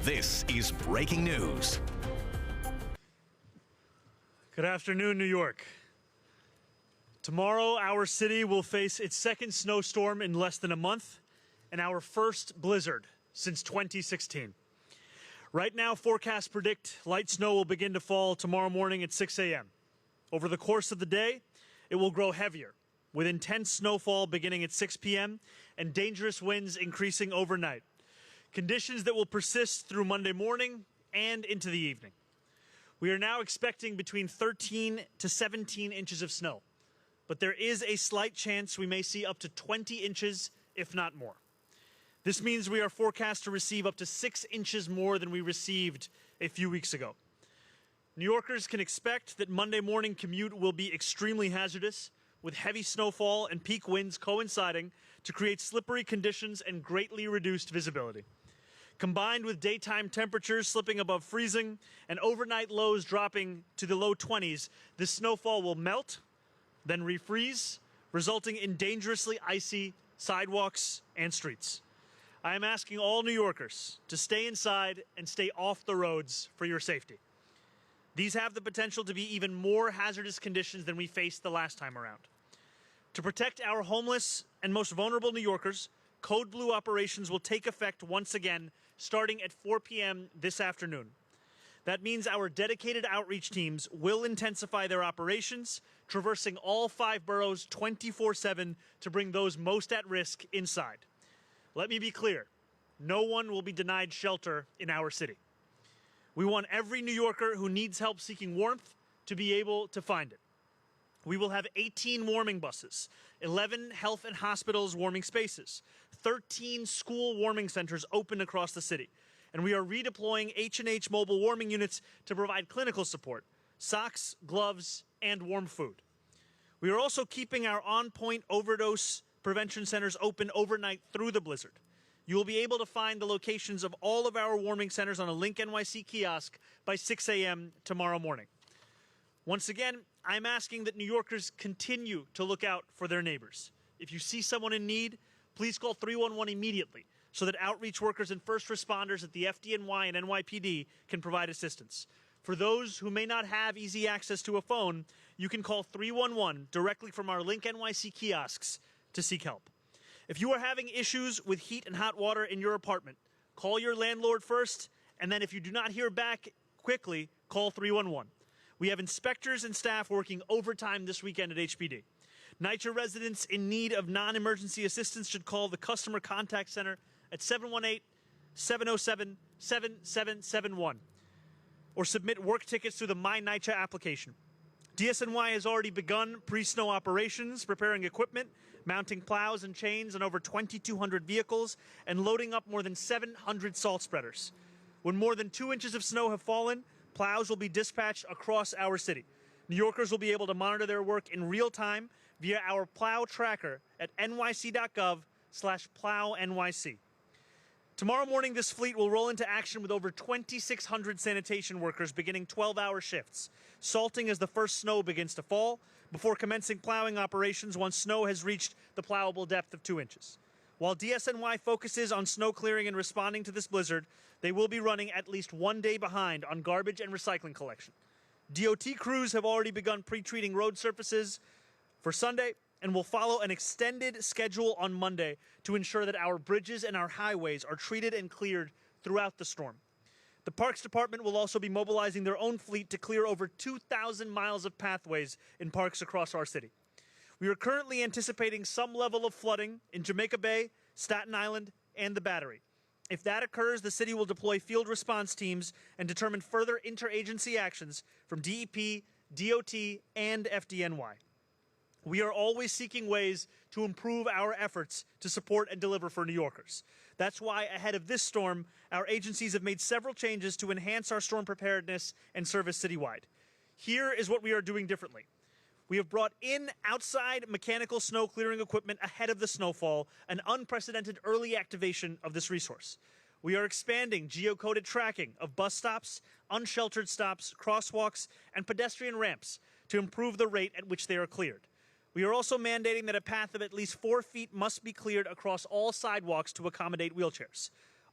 This is breaking news. Good afternoon, New York. Tomorrow, our city will face its second snowstorm in less than a month and our first blizzard since 2016. Right now, forecasts predict light snow will begin to fall tomorrow morning at 6 a.m. Over the course of the day, it will grow heavier, with intense snowfall beginning at 6 p.m. and dangerous winds increasing overnight. Conditions that will persist through Monday morning and into the evening. We are now expecting between 13 to 17 inches of snow, but there is a slight chance we may see up to 20 inches, if not more. This means we are forecast to receive up to 6 inches more than we received a few weeks ago. New Yorkers can expect that Monday morning commute will be extremely hazardous, with heavy snowfall and peak winds coinciding to create slippery conditions and greatly reduced visibility. Combined with daytime temperatures slipping above freezing and overnight lows dropping to the low 20s, this snowfall will melt, then refreeze, resulting in dangerously icy sidewalks and streets. I am asking all New Yorkers to stay inside and stay off the roads for your safety. These have the potential to be even more hazardous conditions than we faced the last time around. To protect our homeless and most vulnerable New Yorkers, Code Blue operations will take effect once again starting at 4 p.m. this afternoon. That means our dedicated outreach teams will intensify their operations, traversing all 5 boroughs 24/7 to bring those most at risk inside. Let me be clear, no one will be denied shelter in our city. We want every New Yorker who needs help seeking warmth to be able to find it. We will have 18 warming buses, 11 health and hospitals warming spaces, 13 school warming centers open across the city, and we are redeploying H&H mobile warming units to provide clinical support, socks, gloves, and warm food. We are also keeping our on-point overdose prevention centers open overnight through the blizzard. You will be able to find the locations of all of our warming centers on a Link NYC kiosk by 6 a.m. tomorrow morning. Once again, I'm asking that New Yorkers continue to look out for their neighbors. If you see someone in need, please call 311 immediately so that outreach workers and first responders at the FDNY and NYPD can provide assistance. For those who may not have easy access to a phone, you can call 311 directly from our Link NYC kiosks to seek help. If you are having issues with heat and hot water in your apartment, call your landlord first, and then if you do not hear back quickly, call 311. We have inspectors and staff working overtime this weekend at HPD. NYCHA residents in need of non-emergency assistance should call the Customer Contact Center at 718-707-7771 or submit work tickets through the My NYCHA application. DSNY has already begun pre-snow operations, preparing equipment, mounting plows and chains on over 2,200 vehicles, and loading up more than 700 salt spreaders. When more than 2 inches of snow have fallen, plows will be dispatched across our city. New Yorkers will be able to monitor their work in real time via our plow tracker at nyc.gov/plownyc. Tomorrow morning, this fleet will roll into action with over 2,600 sanitation workers beginning 12-hour shifts, salting as the first snow begins to fall, before commencing plowing operations once snow has reached the plowable depth of 2 inches. While DSNY focuses on snow clearing and responding to this blizzard, they will be running at least 1 day behind on garbage and recycling collection. DOT crews have already begun pre-treating road surfaces for Sunday and will follow an extended schedule on Monday to ensure that our bridges and our highways are treated and cleared throughout the storm. The Parks Department will also be mobilizing their own fleet to clear over 2,000 miles of pathways in parks across our city. We are currently anticipating some level of flooding in Jamaica Bay, Staten Island, and the Battery. If that occurs, the city will deploy field response teams and determine further interagency actions from DEP, DOT, and FDNY. We are always seeking ways to improve our efforts to support and deliver for New Yorkers. That's why, ahead of this storm, our agencies have made several changes to enhance our storm preparedness and service citywide. Here is what we are doing differently. We have brought in outside mechanical snow clearing equipment ahead of the snowfall, an unprecedented early activation of this resource. We are expanding geocoded tracking of bus stops, unsheltered stops, crosswalks, and pedestrian ramps to improve the rate at which they are cleared. We are also mandating that a path of at least 4 feet must be cleared across all sidewalks to accommodate wheelchairs.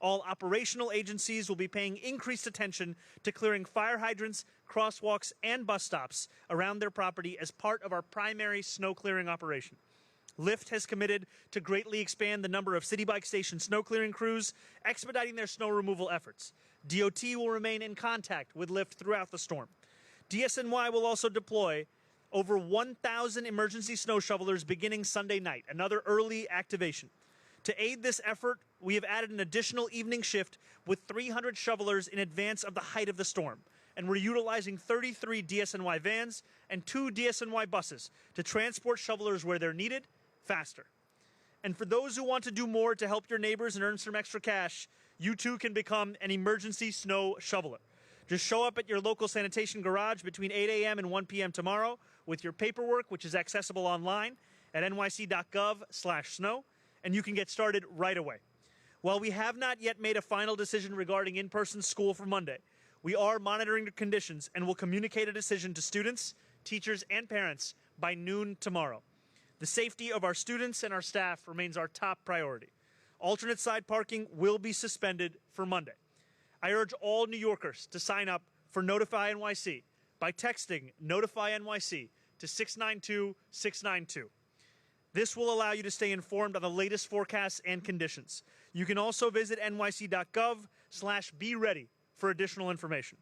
All operational agencies will be paying increased attention to clearing fire hydrants, crosswalks, and bus stops around their property as part of our primary snow clearing operation. Lyft has committed to greatly expand the number of City Bike Station snow clearing crews, expediting their snow removal efforts. DOT will remain in contact with Lyft throughout the storm. DSNY will also deploy over 1,000 emergency snow shovelers beginning Sunday night, another early activation. To aid this effort, we have added an additional evening shift with 300 shovelers in advance of the height of the storm. And we're utilizing 33 DSNY vans and 2 DSNY buses to transport shovelers where they're needed faster. And for those who want to do more to help your neighbors and earn some extra cash, you too can become an emergency snow shoveler. Just show up at your local sanitation garage between 8 a.m. and 1 p.m. tomorrow with your paperwork, which is accessible online at nyc.gov/snow, and you can get started right away. While we have not yet made a final decision regarding in-person school for Monday, we are monitoring the conditions and will communicate a decision to students, teachers, and parents by noon tomorrow. The safety of our students and our staff remains our top priority. Alternate side parking will be suspended for Monday. I urge all New Yorkers to sign up for Notify NYC by texting Notify NYC to 692-692. This will allow you to stay informed on the latest forecasts and conditions. You can also visit nyc.gov/be-ready for additional information.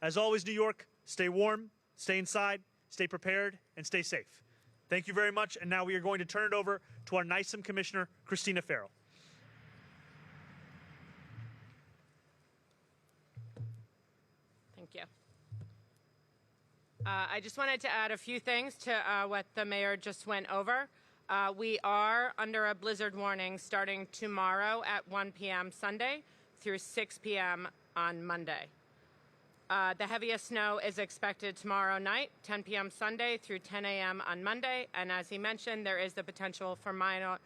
As always, New York, stay warm, stay inside, stay prepared, and stay safe. Thank you very much, and now we are going to turn it over to our NYSEM Commissioner, Christina Farrell. Thank you. I just wanted to add a few things to what the mayor just went over. We are under a blizzard warning starting tomorrow at 1 p.m. Sunday through 6 p.m. on Monday. The heaviest snow is expected tomorrow night, 10 p.m. Sunday through 10 a.m. on Monday, and as he mentioned, there is the potential for minor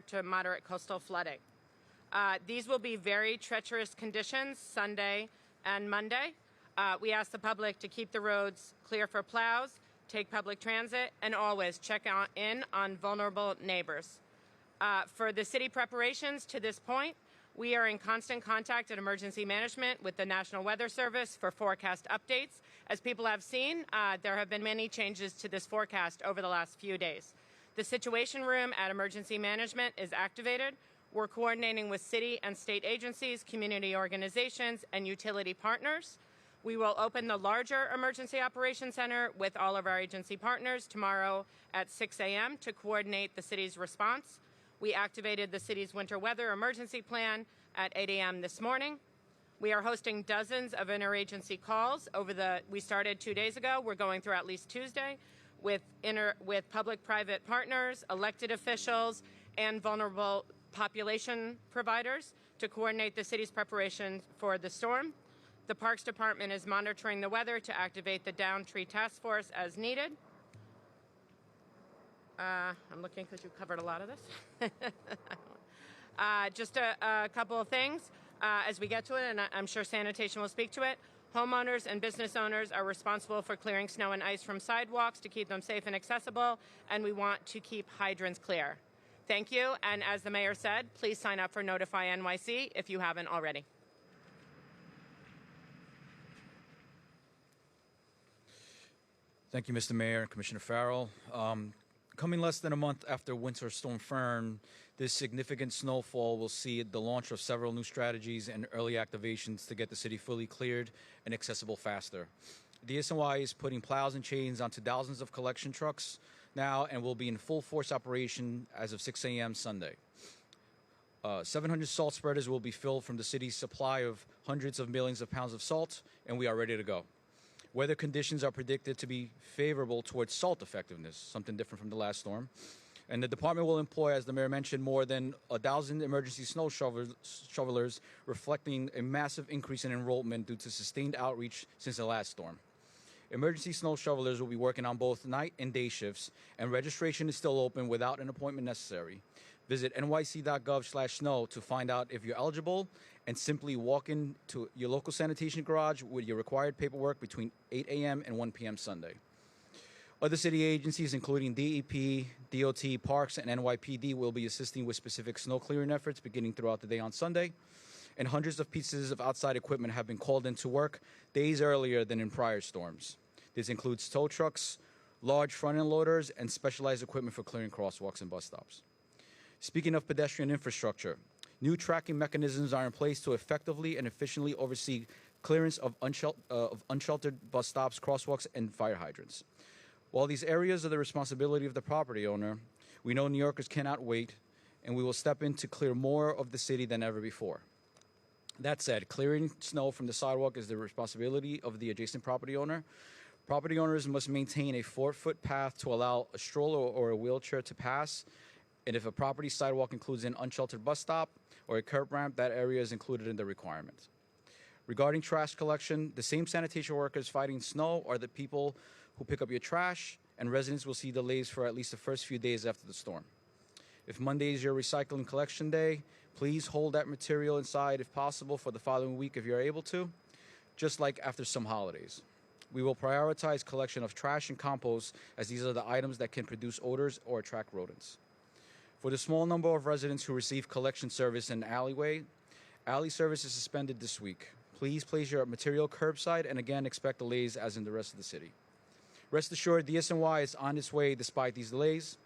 to moderate coastal flooding. These will be very treacherous conditions Sunday and Monday. We ask the public to keep the roads clear for plows, take public transit, and always check in on vulnerable neighbors. For the city preparations to this point, we are in constant contact at Emergency Management with the National Weather Service for forecast updates. As people have seen, there have been many changes to this forecast over the last few days. The Situation Room at Emergency Management is activated. We're coordinating with city and state agencies, community organizations, and utility partners. We will open the larger Emergency Operations Center with all of our agency partners tomorrow at 6 a.m. to coordinate the city's response. We activated the city's winter weather emergency plan at 8 a.m. this morning. We are hosting dozens of interagency calls we started 2 days ago. We're going through at least Tuesday with public-private partners, elected officials, and vulnerable population providers to coordinate the city's preparations for the storm. The Parks Department is monitoring the weather to activate the Down Tree Task Force as needed. I'm looking because you covered a lot of this. Just a couple of things as we get to it, and I'm sure sanitation will speak to it. Homeowners and business owners are responsible for clearing snow and ice from sidewalks to keep them safe and accessible, and we want to keep hydrants clear. Thank you, and as the mayor said, please sign up for Notify NYC if you haven't already. Thank you, Mr. Mayor and Commissioner Farrell. Coming less than a month after Winter Storm Fern, this significant snowfall will see the launch of several new strategies and early activations to get the city fully cleared and accessible faster. DSNY is putting plows and chains onto thousands of collection trucks now and will be in full force operation as of 6 a.m. Sunday. 700 salt spreaders will be filled from the city's supply of hundreds of millions of pounds of salt, and we are ready to go. Weather conditions are predicted to be favorable towards salt effectiveness, something different from the last storm. And the department will employ, as the mayor mentioned, more than 1,000 emergency snow shovelers, reflecting a massive increase in enrollment due to sustained outreach since the last storm. Emergency snow shovelers will be working on both night and day shifts, and registration is still open without an appointment necessary. Visit nyc.gov/snow to find out if you're eligible, and simply walk into your local sanitation garage with your required paperwork between 8 a.m. and 1 p.m. Sunday. Other city agencies, including DEP, DOT, Parks, and NYPD, will be assisting with specific snow clearing efforts beginning throughout the day on Sunday. and hundreds of pieces of outside equipment have been called into work days earlier than in prior storms. This includes tow trucks, large front-end loaders, and specialized equipment for clearing crosswalks and bus stops. Speaking of pedestrian infrastructure, new tracking mechanisms are in place to effectively and efficiently oversee clearance of unsheltered bus stops, crosswalks, and fire hydrants. While these areas are the responsibility of the property owner, we know New Yorkers cannot wait, and we will step in to clear more of the city than ever before. That said, clearing snow from the sidewalk is the responsibility of the adjacent property owner. Property owners must maintain a 4-foot path to allow a stroller or a wheelchair to pass, and if a property sidewalk includes an unsheltered bus stop or a curb ramp, that area is included in the requirement. Regarding trash collection, the same sanitation workers fighting snow are the people who pick up your trash, and residents will see delays for at least the first few days after the storm. If Monday is your recycling collection day, please hold that material inside if possible for the following week if you're able to, just like after some holidays. We will prioritize collection of trash and compost as these are the items that can produce odors or attract rodents. For the small number of residents who receive collection service in alleyway, alley service is suspended this week. Please place your material curbside and again expect delays as in the rest of the city. Rest assured, DSNY is on its way despite these delays.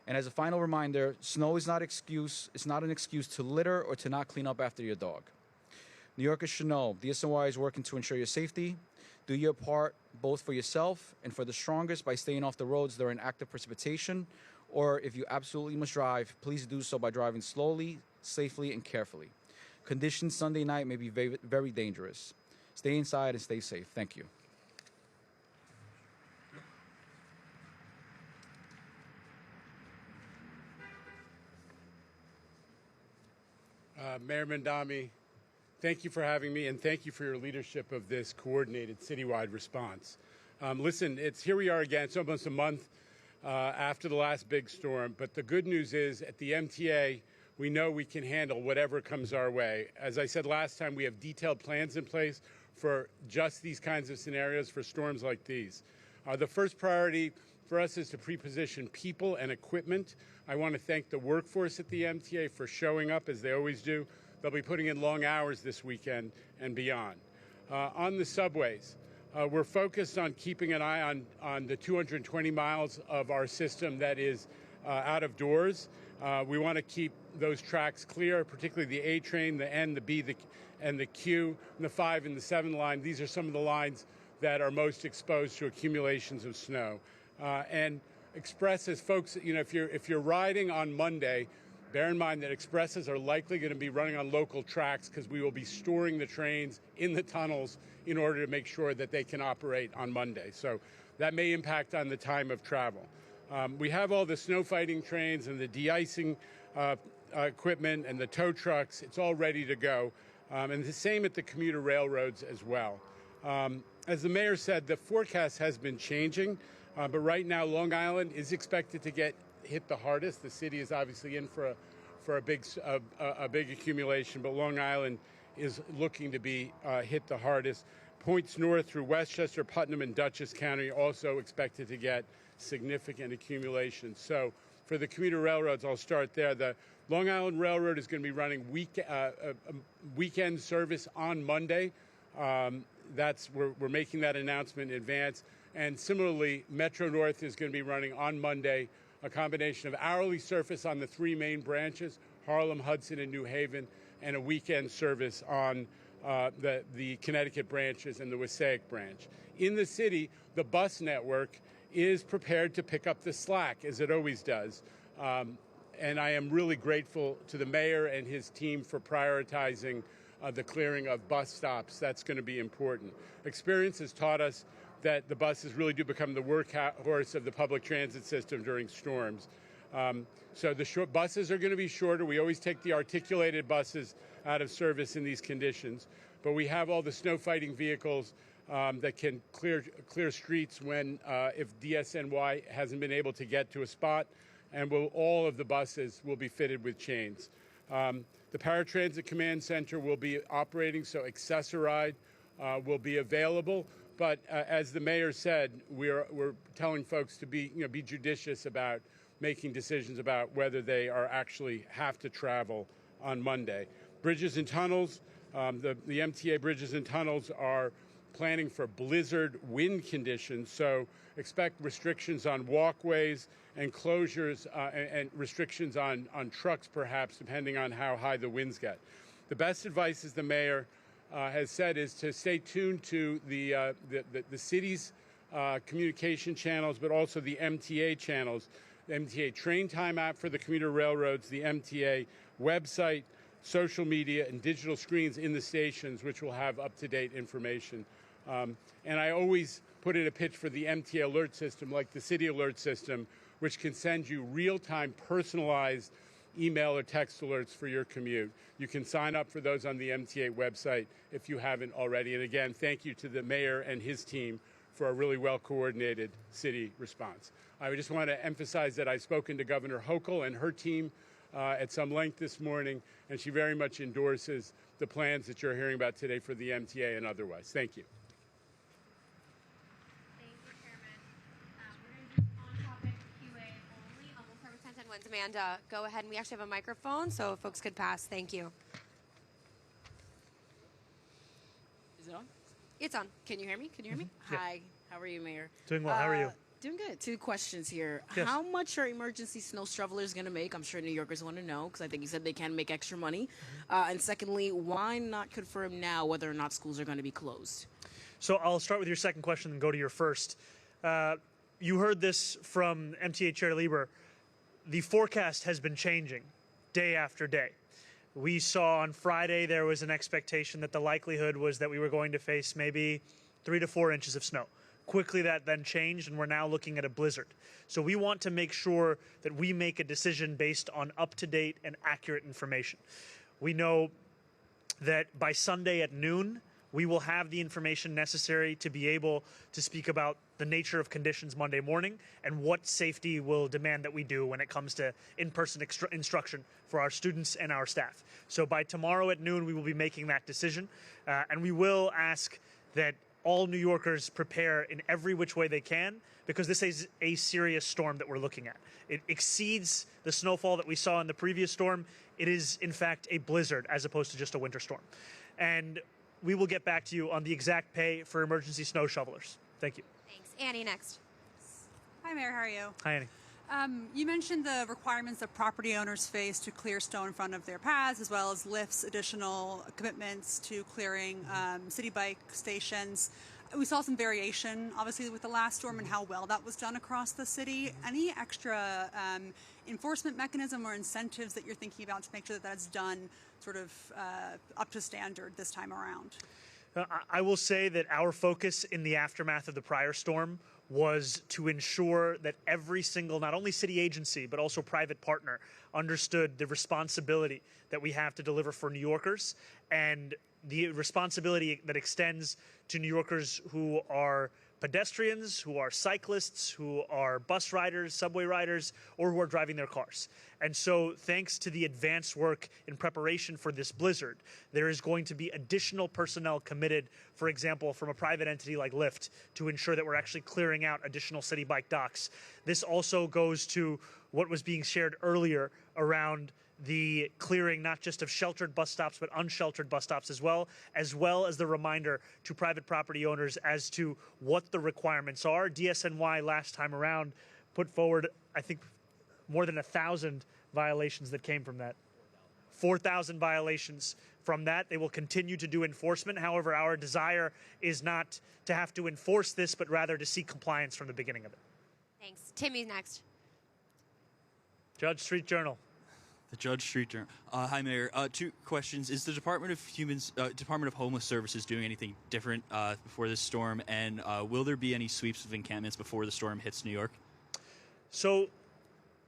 And as a final reminder, snow is not an excuse to litter or to not clean up after your dog. New Yorkers should know DSNY is working to ensure your safety. Do your part both for yourself and for the strongest by staying off the roads during active precipitation, or if you absolutely must drive, please do so by driving slowly, safely, and carefully. Conditions Sunday night may be very, very dangerous. Stay inside and stay safe. Thank you. Mayor Mamdani, thank you for having me, and thank you for your leadership of this coordinated citywide response. Listen, here we are again. It's almost a month after the last big storm, but the good news is at the MTA, we know we can handle whatever comes our way. As I said last time, we have detailed plans in place for just these kinds of scenarios for storms like these. The first priority for us is to pre-position people and equipment. I want to thank the workforce at the MTA for showing up, as they always do. They'll be putting in long hours this weekend and beyond. On the subways, we're focused on keeping an eye on the 220 miles of our system that is out of doors. We want to keep those tracks clear, particularly the A train, the N, the B, and the Q, and the 5 and the 7 line. These are some of the lines that are most exposed to accumulations of snow. And expresses, folks, you know, if you're riding on Monday, bear in mind that expresses are likely going to be running on local tracks because we will be storing the trains in the tunnels in order to make sure that they can operate on Monday. So that may impact on the time of travel. We have all the snow fighting trains and the de-icing equipment and the tow trucks. It's all ready to go. And the same at the commuter railroads as well. As the mayor said, the forecast has been changing. But right now, Long Island is expected to get hit the hardest. The city is obviously in for a big accumulation, but Long Island is looking to be hit the hardest. Points north through Westchester, Putnam, and Dutchess County also expected to get significant accumulation. So for the commuter railroads, I'll start there. The Long Island Railroad is going to be running weekend service on Monday. We're making that announcement in advance. And similarly, Metro North is going to be running on Monday a combination of hourly service on the 3 main branches, Harlem, Hudson, and New Haven, and a weekend service on the Connecticut branches and the Passaic branch. In the city, the bus network is prepared to pick up the slack, as it always does. And I am really grateful to the mayor and his team for prioritizing the clearing of bus stops. That's going to be important. Experience has taught us that the buses really do become the workhorse of the public transit system during storms. So the buses are going to be shorter. We always take the articulated buses out of service in these conditions. But we have all the snow fighting vehicles that can clear streets when if DSNY hasn't been able to get to a spot. And all of the buses will be fitted with chains. The Paratransit Command Center will be operating, so Access-a-Ride will be available. But as the mayor said, we're telling folks to be judicious about making decisions about whether they are actually have to travel on Monday. Bridges and tunnels, The MTA bridges and tunnels are planning for blizzard wind conditions, so expect restrictions on walkways and closures and restrictions on trucks, perhaps, depending on how high the winds get. The best advice, as the mayor has said, is to stay tuned to the city's communication channels, but also the MTA channels, the MTA train time app for the commuter railroads, the MTA website, social media, and digital screens in the stations, which will have up-to-date information. And I always put in a pitch for the MTA alert system, like the city alert system, which can send you real-time personalized email or text alerts for your commute. You can sign up for those on the MTA website if you haven't already. And again, thank you to the mayor and his team for a really well-coordinated city response. I just want to emphasize that I've spoken to Governor Hochul and her team at some length this morning, and she very much endorses the plans that you're hearing about today for the MTA and otherwise. Thank you. Thank you, Chairman. We're going to do on-topic QA only. We'll start with 10:10 wins. Amanda, go ahead. And we actually have a microphone, so folks could pass. Thank you. Is it on? It's on. Can you hear me? Can you hear me? Yeah. Hi. How are you, Mayor? Doing well. How are you? Doing good. 2 questions here. Yes. How much are emergency snow shovelers going to make? I'm sure New Yorkers want to know because I think you said they can make extra money. And secondly, why not confirm now whether or not schools are going to be closed? So I'll start with your second question and go to your first. You heard this from MTA Chair Lieber. The forecast has been changing day after day. We saw on Friday there was an expectation that the likelihood was that we were going to face maybe 3 to 4 inches of snow. Quickly that then changed, and we're now looking at a blizzard. So we want to make sure that we make a decision based on up-to-date and accurate information. We know that by Sunday at noon, we will have the information necessary to be able to speak about the nature of conditions Monday morning and what safety will demand that we do when it comes to in-person instruction for our students and our staff. So by tomorrow at noon, we will be making that decision, and we will ask that all New Yorkers prepare in every which way they can, because this is a serious storm that we're looking at. It exceeds the snowfall that we saw in the previous storm. It is, in fact, a blizzard as opposed to just a winter storm. And we will get back to you on the exact pay for emergency snow shovelers. Thank you. Thanks. Annie, next. Hi, Mayor. How are you? Hi, Annie. You mentioned the requirements that property owners face to clear snow in front of their paths, as well as lifts additional commitments to clearing city bike stations. We saw some variation, obviously, with the last storm and how well that was done across the city. Any extra enforcement mechanism or incentives that you're thinking about to make sure that that's done sort of up to standard this time around? I will say that our focus in the aftermath of the prior storm was to ensure that every single, not only city agency, but also private partner, understood the responsibility that we have to deliver for New Yorkers and the responsibility that extends to New Yorkers who are pedestrians, who are cyclists, who are bus riders, subway riders, or who are driving their cars. And so thanks to the advanced work in preparation for this blizzard, there is going to be additional personnel committed, for example, from a private entity like Lyft, to ensure that we're actually clearing out additional city bike docks. This also goes to what was being shared earlier around the clearing not just of sheltered bus stops, but unsheltered bus stops as well as the reminder to private property owners as to what the requirements are. DSNY last time around put forward, I think, more than 1,000 violations that came from that. 4,000 violations from that. They will continue to do enforcement. However, our desire is not to have to enforce this, but rather to see compliance from the beginning of it. Thanks. Timmy's next. Judge Street Journal. The Judge Street Journal. Hi, Mayor. 2 questions. Is the Department of Homeless Services doing anything different before this storm? And will there be any sweeps of encampments before the storm hits New York? So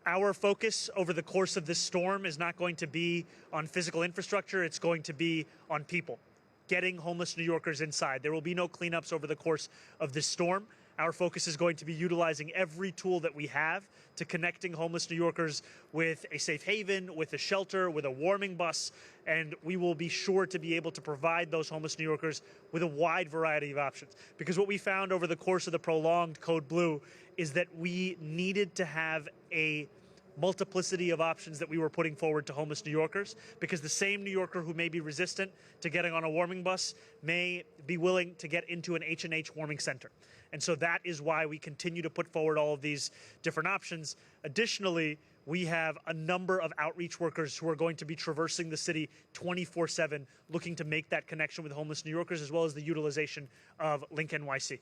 our focus over the course of this storm is not going to be on physical infrastructure. It's going to be on people, getting homeless New Yorkers inside. There will be no cleanups over the course of this storm. Our focus is going to be utilizing every tool that we have to connecting homeless New Yorkers with a safe haven, with a shelter, with a warming bus, and we will be sure to be able to provide those homeless New Yorkers with a wide variety of options. Because what we found over the course of the prolonged Code Blue is that we needed to have a multiplicity of options that we were putting forward to homeless New Yorkers, because the same New Yorker who may be resistant to getting on a warming bus may be willing to get into an H&H warming center. And so that is why we continue to put forward all of these different options. Additionally, we have a number of outreach workers who are going to be traversing the city 24/7, looking to make that connection with homeless New Yorkers, as well as the utilization of Link NYC.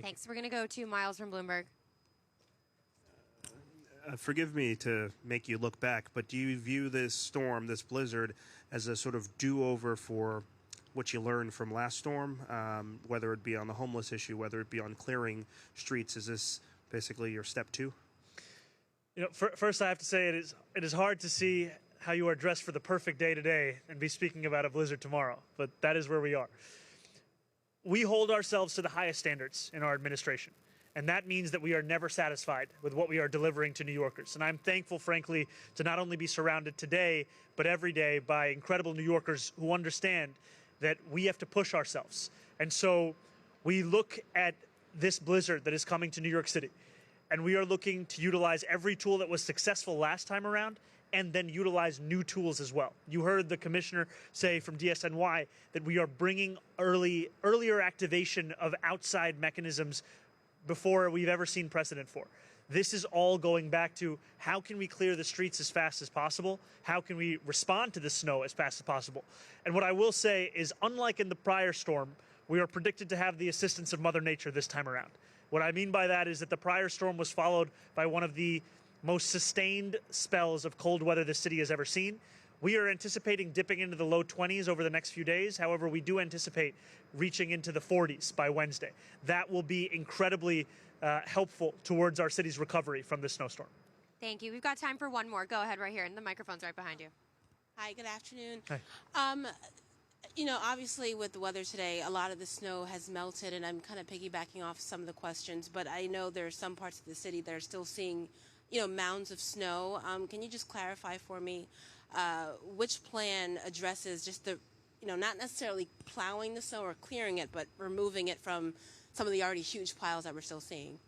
Thanks. We're going to go to Miles from Bloomberg. Forgive me to make you look back, but do you view this storm, this blizzard, as a sort of do-over for what you learned from last storm, whether it be on the homeless issue, whether it be on clearing streets? Is this basically your step two? You know, first I have to say it is hard to see how you are dressed for the perfect day today and be speaking about a blizzard tomorrow, but that is where we are. We hold ourselves to the highest standards in our administration. And that means that we are never satisfied with what we are delivering to New Yorkers. And I'm thankful, frankly, to not only be surrounded today, but every day by incredible New Yorkers who understand that we have to push ourselves. And so we look at this blizzard that is coming to New York City, and we are looking to utilize every tool that was successful last time around, and then utilize new tools as well. You heard the commissioner say from DSNY that we are bringing earlier activation of outside mechanisms before we've ever seen precedent for. This is all going back to how can we clear the streets as fast as possible? How can we respond to the snow as fast as possible? And what I will say is, unlike in the prior storm, we are predicted to have the assistance of Mother Nature this time around. What I mean by that is that the prior storm was followed by one of the most sustained spells of cold weather the city has ever seen. We are anticipating dipping into the low 20s over the next few days. However, we do anticipate reaching into the 40s by Wednesday. That will be incredibly helpful towards our city's recovery from this snowstorm. Thank you. We've got time for one more. Go ahead right here, and the microphone's right behind you. Hi, good afternoon. Hi. You know, obviously with the weather today, a lot of the snow has melted, and I'm kind of piggybacking off some of the questions, but I know there are some parts of the city that are still seeing, you know, mounds of snow. Can you just clarify for me which plan addresses just the, you know, not necessarily plowing the snow or clearing it, but removing it from some of the already huge piles that we're still seeing?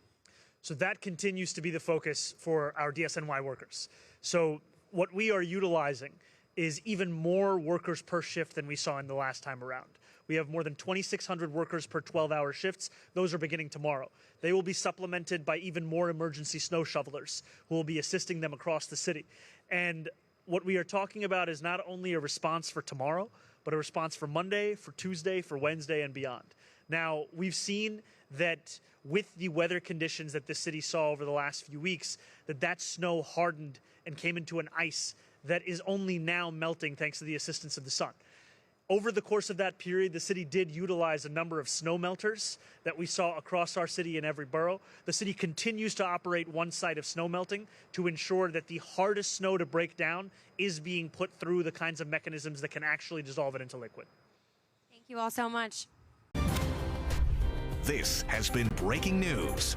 So that continues to be the focus for our DSNY workers. So what we are utilizing is even more workers per shift than we saw in the last time around. We have more than 2,600 workers per 12-hour shifts. Those are beginning tomorrow. They will be supplemented by even more emergency snow shovelers who will be assisting them across the city. And what we are talking about is not only a response for tomorrow, but a response for Monday, for Tuesday, for Wednesday, and beyond. Now, we've seen that with the weather conditions that the city saw over the last few weeks, that snow hardened and came into an ice that is only now melting thanks to the assistance of the sun. Over the course of that period, the city did utilize a number of snow melters that we saw across our city in every borough. The city continues to operate one site of snow melting to ensure that the hardest snow to break down is being put through the kinds of mechanisms that can actually dissolve it into liquid. Thank you all so much. This has been breaking news.